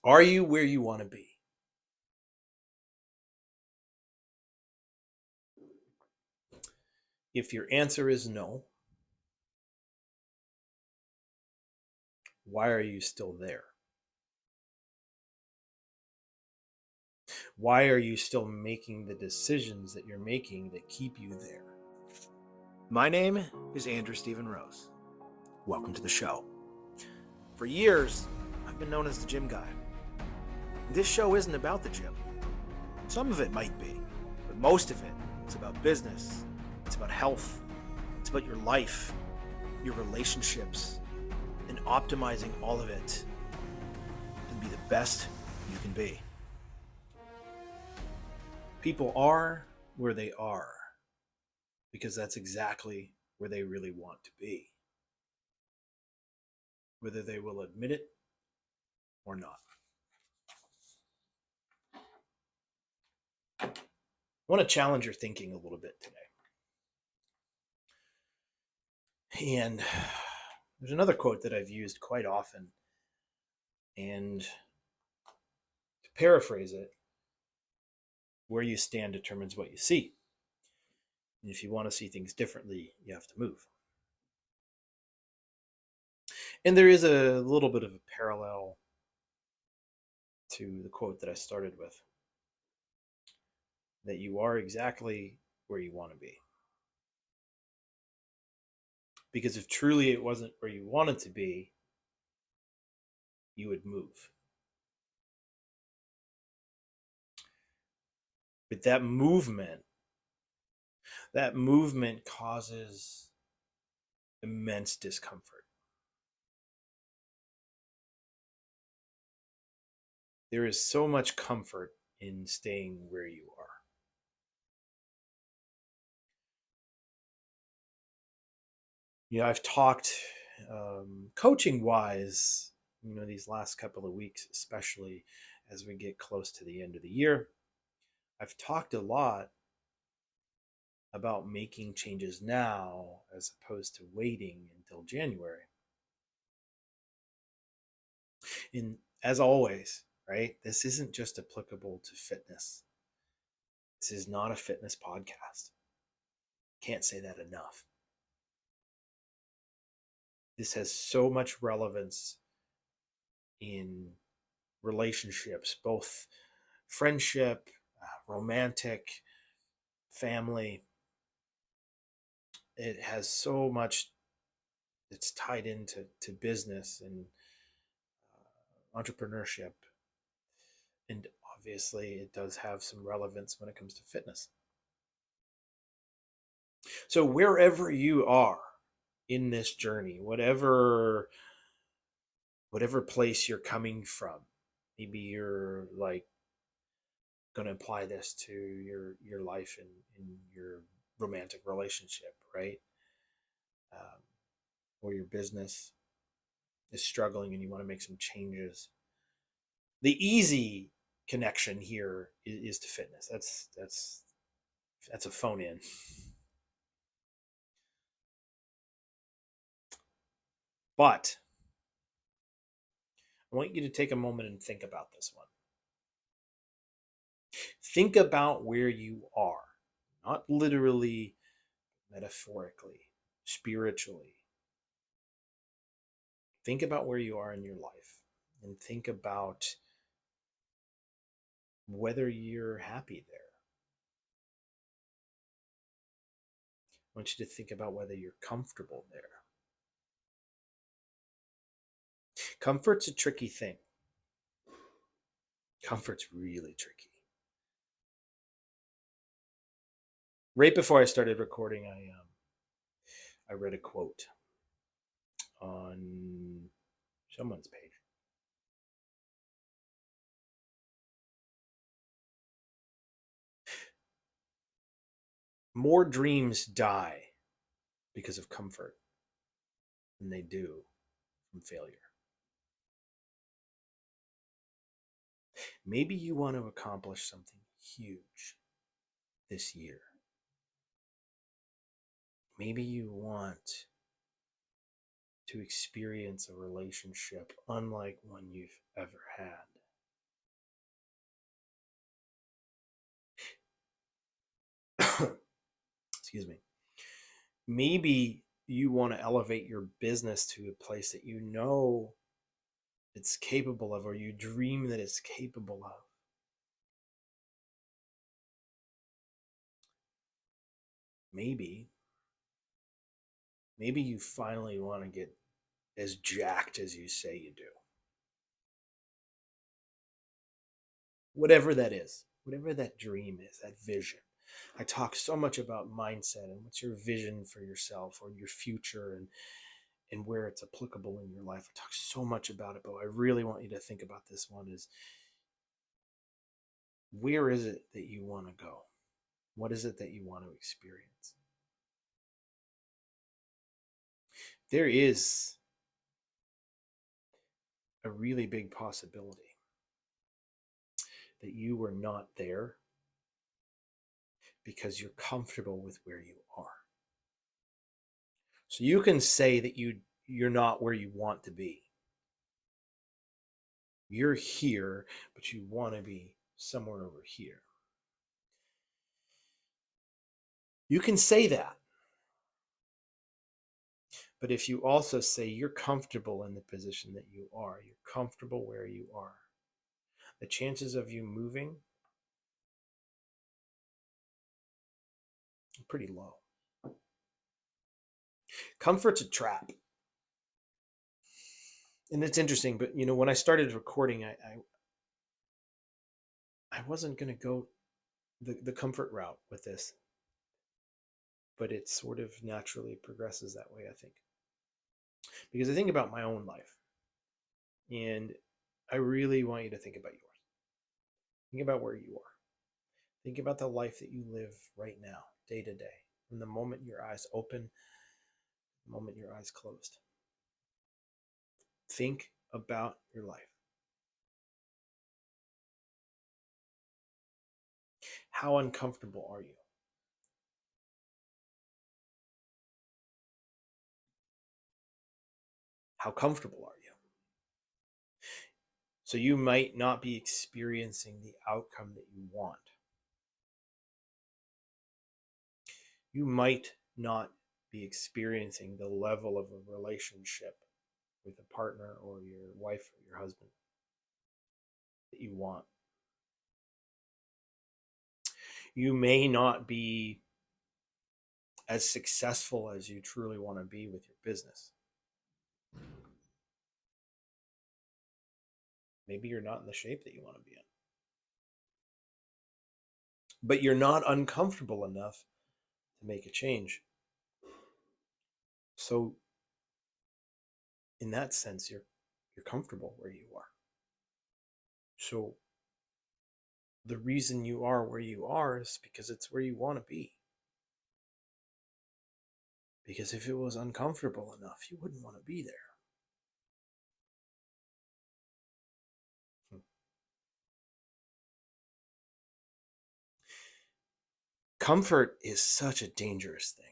Are you where you want to be? If your answer is no, why are you still there? Why are you still making the decisions that you're making that keep you there? My name is Andrew Stephen Rose. Welcome to the show. For years, I've been known as the gym guy. This show isn't about the gym. Some of it might be, but most of it, it's about business, it's about health, it's about your life, your relationships, and optimizing all of it to be the best you can be. People are where they are because that's exactly where they really want to be, whether they will admit it or not. I want to challenge your thinking a little bit today. And there's another quote that I've used quite often. And to paraphrase it, where you stand determines what you see. And if you want to see things differently, you have to move. And there is a little bit of a parallel to the quote that I started with, that you are exactly where you want to be. Because if truly it wasn't where you wanted to be, you would move. But that movement causes immense discomfort. There is so much comfort in staying where you are. I've talked coaching wise, these last couple of weeks, especially as we get close to the end of the year. I've talked a lot about making changes now as opposed to waiting until January. And as always, right, this isn't just applicable to fitness. This is not a fitness podcast. Can't say that enough. This has so much relevance in relationships, both friendship, romantic, family. It has so much that's tied into business and entrepreneurship. And obviously, it does have some relevance when it comes to fitness. So, wherever you are in this journey, whatever place you're coming from, maybe you're like going to apply this to your life in your romantic relationship, right? Um, or your business is struggling and you want to make some changes. The easy connection here is to fitness. That's a phone in. But I want you to take a moment and think about this one. Think about where you are, not literally, metaphorically, spiritually. Think about where you are in your life and think about whether you're happy there. I want you to think about whether you're comfortable there. Comfort's a tricky thing. Comfort's really tricky. Right before I started recording, I read a quote on someone's page. More dreams die because of comfort than they do from failure. Maybe you want to accomplish something huge this year. Maybe you want to experience a relationship unlike one you've ever had. excuse me, maybe you want to elevate your business to a place that you know it's capable of, or you dream that it's capable of. Maybe you finally want to get as jacked as you say you do. Whatever that is, whatever that dream is, that vision. I talk so much about mindset and what's your vision for yourself or your future, and where it's applicable in your life. I talk so much about it, but I really want you to think about this one is, where is it that you want to go? What is it that you want to experience? There is a really big possibility that you were not there because you're comfortable with where you are. So you can say that you're not where you want to be. You're here, but you want to be somewhere over here. You can say that. But if you also say you're comfortable in the position that you are, you're comfortable where you are, the chances of you moving are pretty low. Comfort's a trap. And it's interesting, but when I started recording, I wasn't going to go the comfort route with this, but it sort of naturally progresses that way, I think. Because I think about my own life, and I really want you to think about yours. Think about where you are. Think about the life that you live right now, day to day, from the moment your eyes open, the moment your eyes closed. Think about your life. How uncomfortable are you? How comfortable are you? So you might not be experiencing the outcome that you want. You might not be experiencing the level of a relationship with a partner or your wife or your husband that you want. You may not be as successful as you truly want to be with your business. Maybe you're not in the shape that you want to be in. But you're not uncomfortable enough to make a change. So in that sense, you're comfortable where you are. So the reason you are where you are is because it's where you want to be. Because if it was uncomfortable enough, you wouldn't want to be there. Comfort is such a dangerous thing.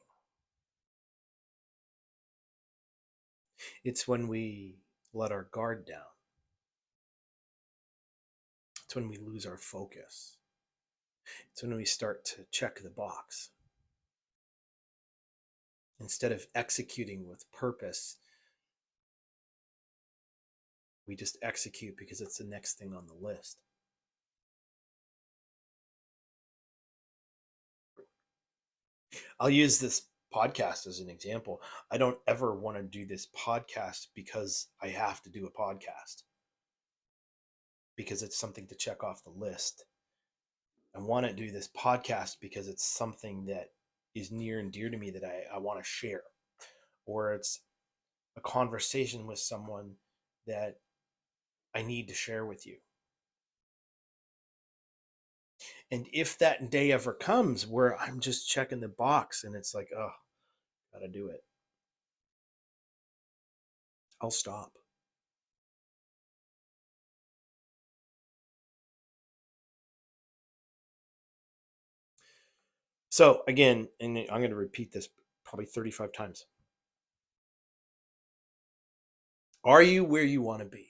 It's when we let our guard down. It's when we lose our focus. It's when we start to check the box. Instead of executing with purpose, we just execute because it's the next thing on the list. I'll use this podcast as an example. I don't ever want to do this podcast because I have to do a podcast, because it's something to check off the list. I want to do this podcast because it's something that is near and dear to me that I want to share, or it's a conversation with someone that I need to share with you. And if that day ever comes where I'm just checking the box and it's like, oh, gotta do it, I'll stop. So again, and I'm going to repeat this probably 35 times. Are you where you want to be?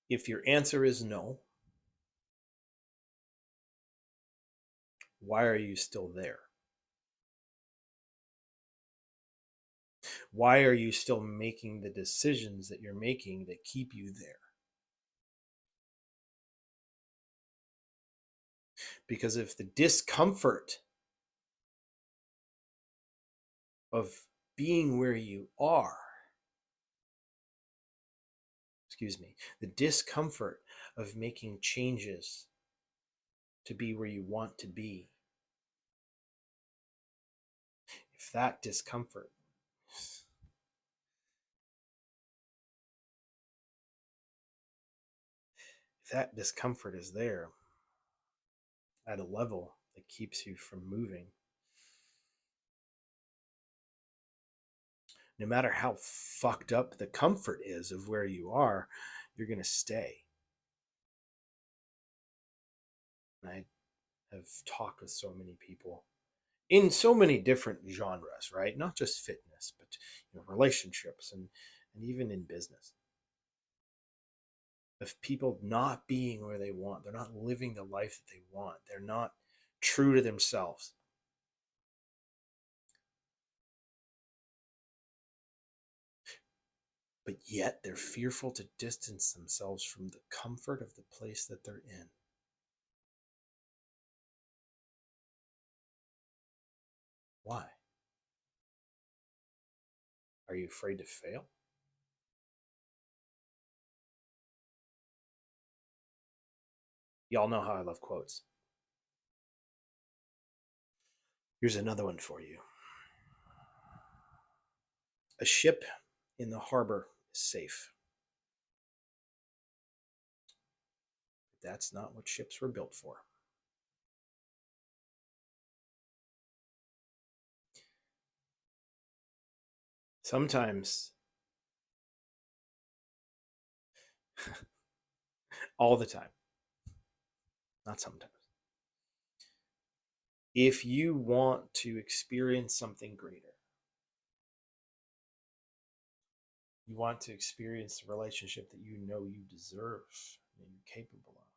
If your answer is no, why are you still there? Why are you still making the decisions that you're making that keep you there? Because if the discomfort of being where you are, the discomfort of making changes to be where you want to be, if that discomfort, is there at a level that keeps you from moving, no matter how fucked up the comfort is of where you are, you're going to stay. And I have talked with so many people in so many different genres, right? Not just fitness, but relationships and even in business. Of people not being where they want, they're not living the life that they want, they're not true to themselves. But yet they're fearful to distance themselves from the comfort of the place that they're in. Why? Are you afraid to fail? Y'all know how I love quotes. Here's another one for you. A ship in the harbor is safe. But that's not what ships were built for. Sometimes, all the time, not sometimes. If you want to experience something greater, you want to experience the relationship that you know you deserve and you're capable of,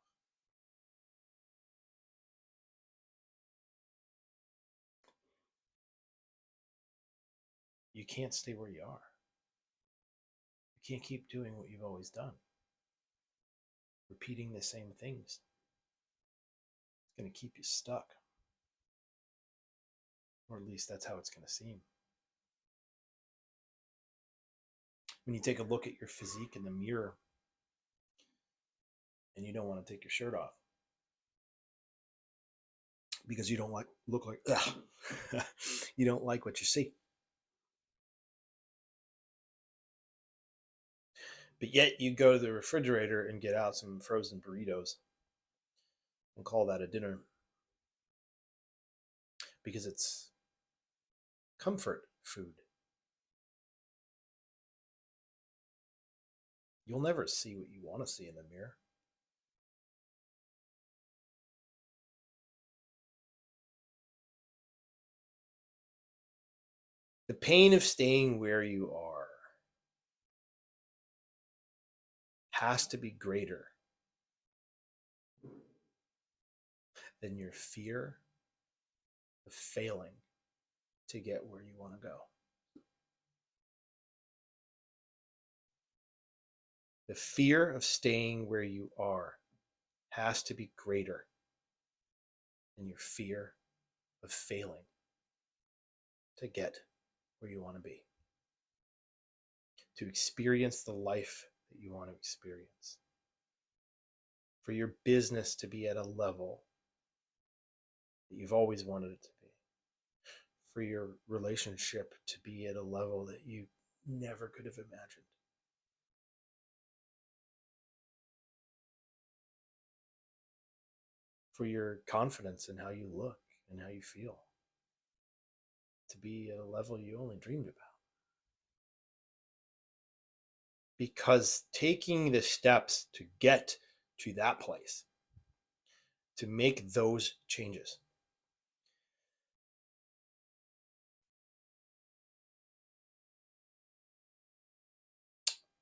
you can't stay where you are. You can't keep doing what you've always done, repeating the same things. It's going to keep you stuck. Or at least that's how it's going to seem. When you take a look at your physique in the mirror and you don't want to take your shirt off because you don't look like you don't like what you see. But yet you go to the refrigerator and get out some frozen burritos and call that a dinner because it's comfort food. You'll never see what you want to see in the mirror. The pain of staying where you are has to be greater than your fear of failing to get where you want to go. The fear of staying where you are has to be greater than your fear of failing to get where you want to be, to experience the life that you want to experience, for your business to be at a level that you've always wanted it to be, for your relationship to be at a level that you never could have imagined. For your confidence in how you look and how you feel to be at a level you only dreamed about. Because taking the steps to get to that place, to make those changes,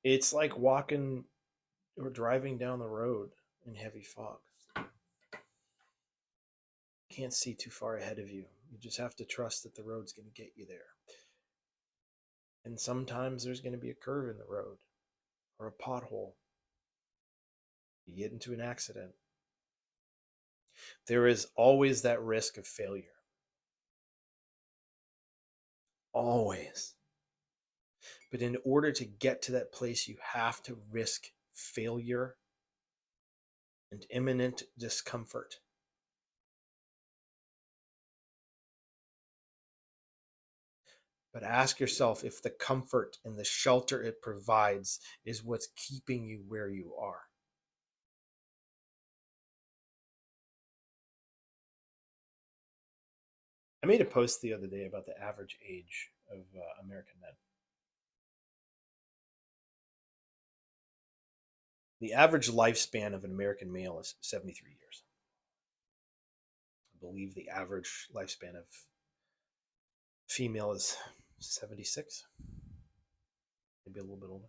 it's like walking or driving down the road in heavy fog. can't see too far ahead of you. You just have to trust that the road's going to get you there. And sometimes there's going to be a curve in the road or a pothole. You get into an accident. There is always that risk of failure. Always. But in order to get to that place, you have to risk failure and imminent discomfort. But ask yourself if the comfort and the shelter it provides is what's keeping you where you are. I made a post the other day about the average age of American men. The average lifespan of an American male is 73 years. I believe the average lifespan of female is 76, maybe a little bit older.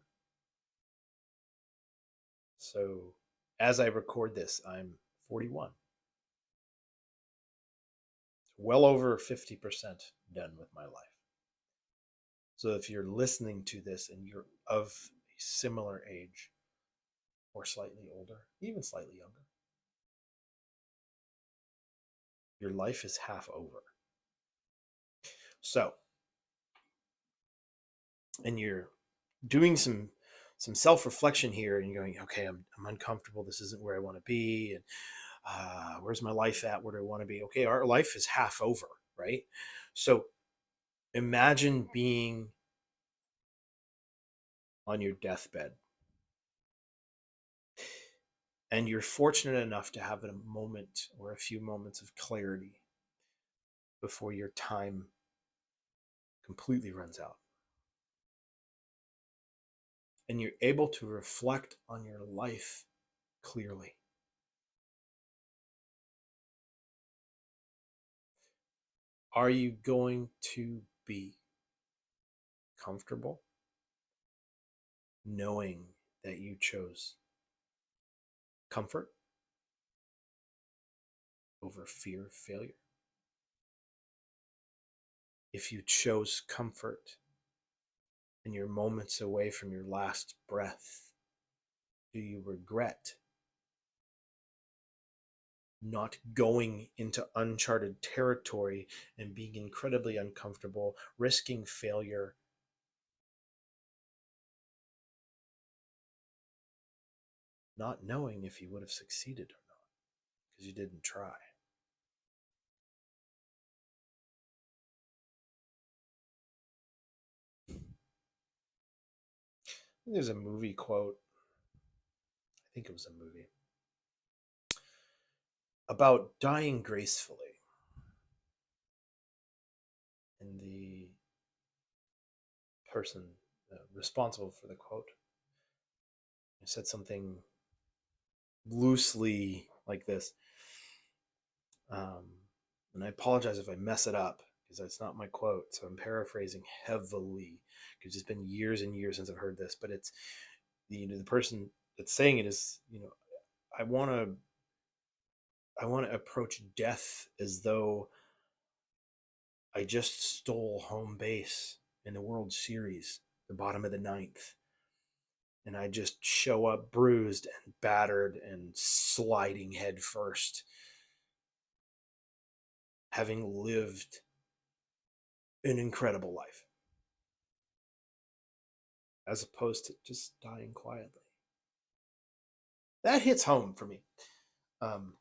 So as I record this, I'm 41. Well over 50% done with my life. So if you're listening to this and you're of a similar age or slightly older, even slightly younger, your life is half over. So, and you're doing some self-reflection here and you're going, okay, I'm uncomfortable. This isn't where I want to be. And where's my life at? Where do I want to be? Okay, our life is half over, right? So imagine being on your deathbed and you're fortunate enough to have a moment or a few moments of clarity before your time completely runs out. And you're able to reflect on your life clearly. Are you going to be comfortable knowing that you chose comfort over fear of failure? If you chose comfort and you're moments away from your last breath, do you regret not going into uncharted territory and being incredibly uncomfortable, risking failure, not knowing if you would have succeeded or not because you didn't try? There's a movie quote, I think it was a movie, about dying gracefully. And the person responsible for the quote said something loosely like this. And I apologize if I mess it up because that's not my quote. So I'm paraphrasing heavily because it's been years and years since I've heard this. But it's the person that's saying it is, I want to approach death as though I just stole home base in the World Series, the bottom of the ninth, and I just show up bruised and battered and sliding head first, having lived an incredible life, as opposed to just dying quietly. That hits home for me.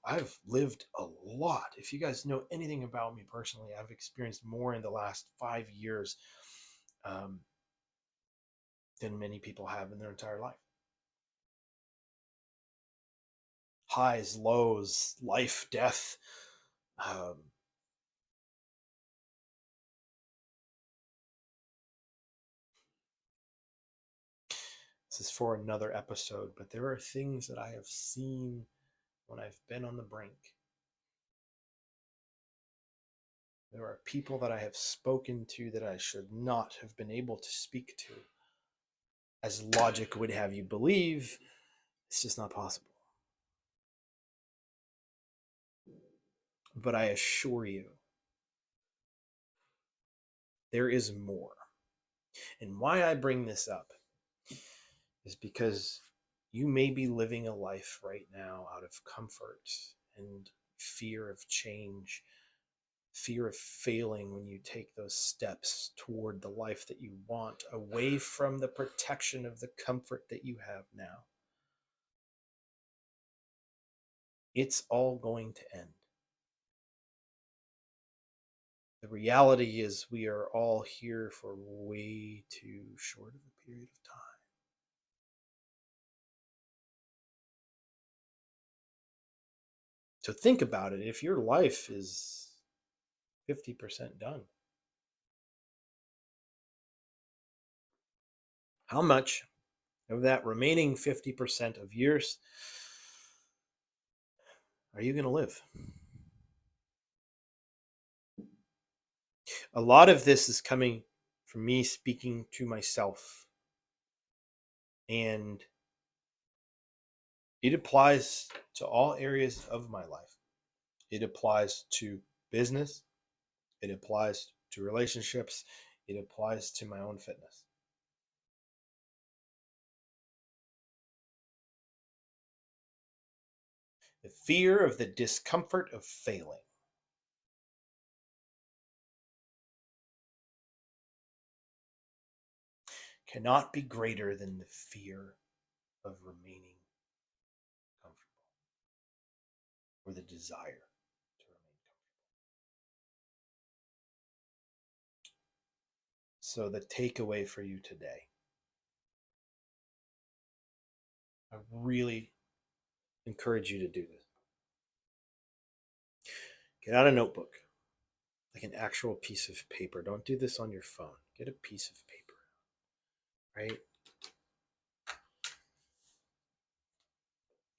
I've lived a lot. If you guys know anything about me personally, I've experienced more in the last 5 years um, than many people have in their entire life. Highs, lows, life, death. Um, this is for another episode, but there are things that I have seen when I've been on the brink. There are people that I have spoken to that I should not have been able to speak to. As logic would have you believe, it's just not possible. But I assure you, there is more. And why I bring this up is because you may be living a life right now out of comfort and fear of change, fear of failing when you take those steps toward the life that you want, away from the protection of the comfort that you have now. It's all going to end. The reality is, we are all here for way too short of a period of time. So think about it. If your life is 50% done, how much of that remaining 50% of years are you going to live? A lot of this is coming from me speaking to myself, and it applies to all areas of my life. It applies to business, it applies to relationships, it applies to my own fitness. The fear of the discomfort of failing cannot be greater than the fear of remaining comfortable, or the desire to remain comfortable. So, the takeaway for you today, I really encourage you to do this. Get out a notebook, like an actual piece of paper. Don't do this on your phone. Get a piece of paper, right?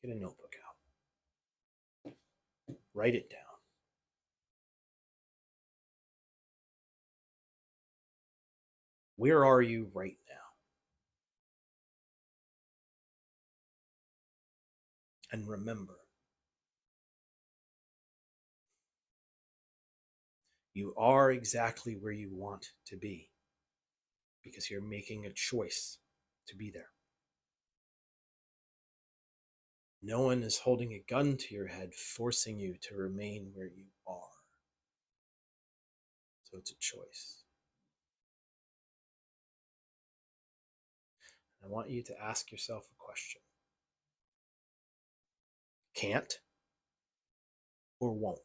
Get a notebook out. Write it down. Where are you right now? And remember, you are exactly where you want to be because you're making a choice to be there. No one is holding a gun to your head, forcing you to remain where you are. So it's a choice. I want you to ask yourself a question. Can't or won't?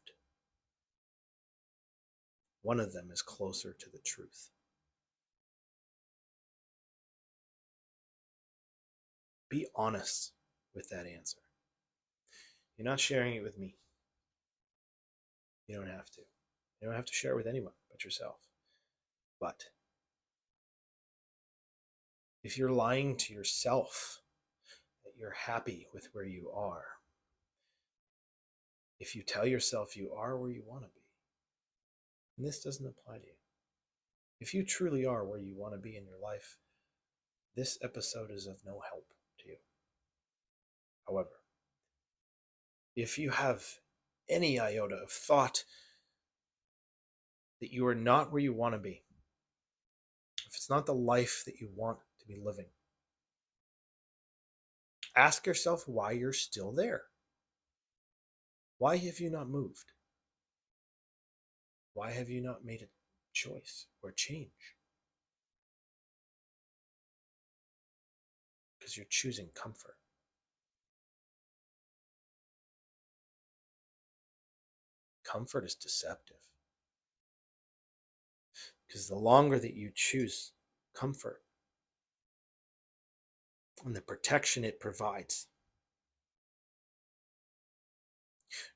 One of them is closer to the truth. Be honest with that answer. You're not sharing it with me. You don't have to. You don't have to share it with anyone but yourself. But if you're lying to yourself that you're happy with where you are, if you tell yourself you are where you want to be, and this doesn't apply to you, if you truly are where you want to be in your life, this episode is of no help to you. However, if you have any iota of thought that you are not where you want to be, if it's not the life that you want to be living, ask yourself why you're still there. Why have you not moved? Why have you not made a choice or change? Because you're choosing comfort. Comfort is deceptive. Because the longer that you choose comfort and the protection it provides,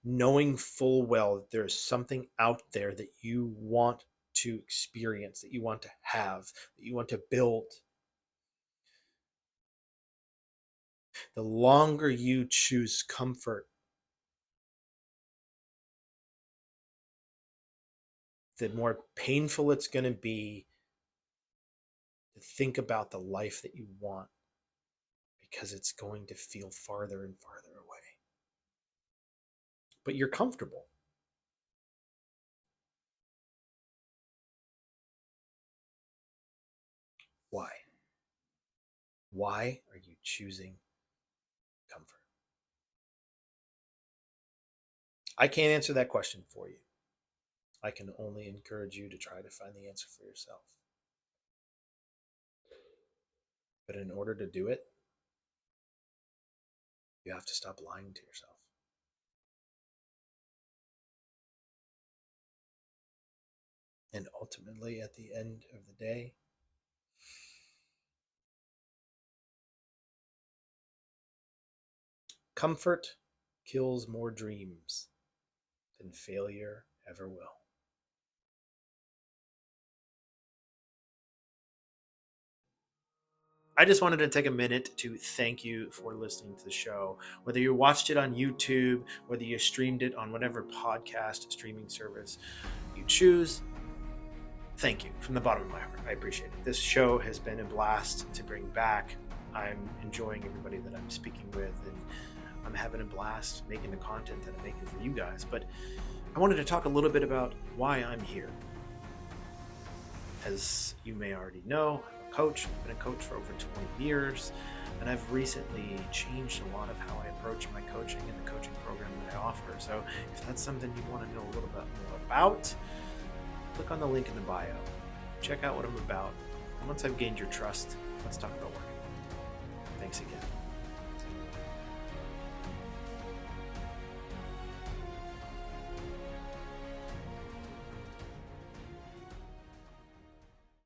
knowing full well that there's something out there that you want to experience, that you want to have, that you want to build, the longer you choose comfort, the more painful it's going to be to think about the life that you want, because it's going to feel farther and farther away. But you're comfortable. Why? Why are you choosing comfort? I can't answer that question for you. I can only encourage you to try to find the answer for yourself. But in order to do it, you have to stop lying to yourself. And ultimately, at the end of the day, comfort kills more dreams than failure ever will. I just wanted to take a minute to thank you for listening to the show. Whether you watched it on YouTube, whether you streamed it on whatever podcast streaming service you choose, thank you from the bottom of my heart. I appreciate it. This show has been a blast to bring back. I'm enjoying everybody that I'm speaking with, and I'm having a blast making the content that I'm making for you guys. But I wanted to talk a little bit about why I'm here. As you may already know, I'm a coach. I've been a coach for over 20 years, and I've recently changed a lot of how I approach my coaching and the coaching program that I offer. So if that's something you want to know a little bit more about, click on the link in the bio. Check out what I'm about. And once I've gained your trust, let's talk about working. Thanks again.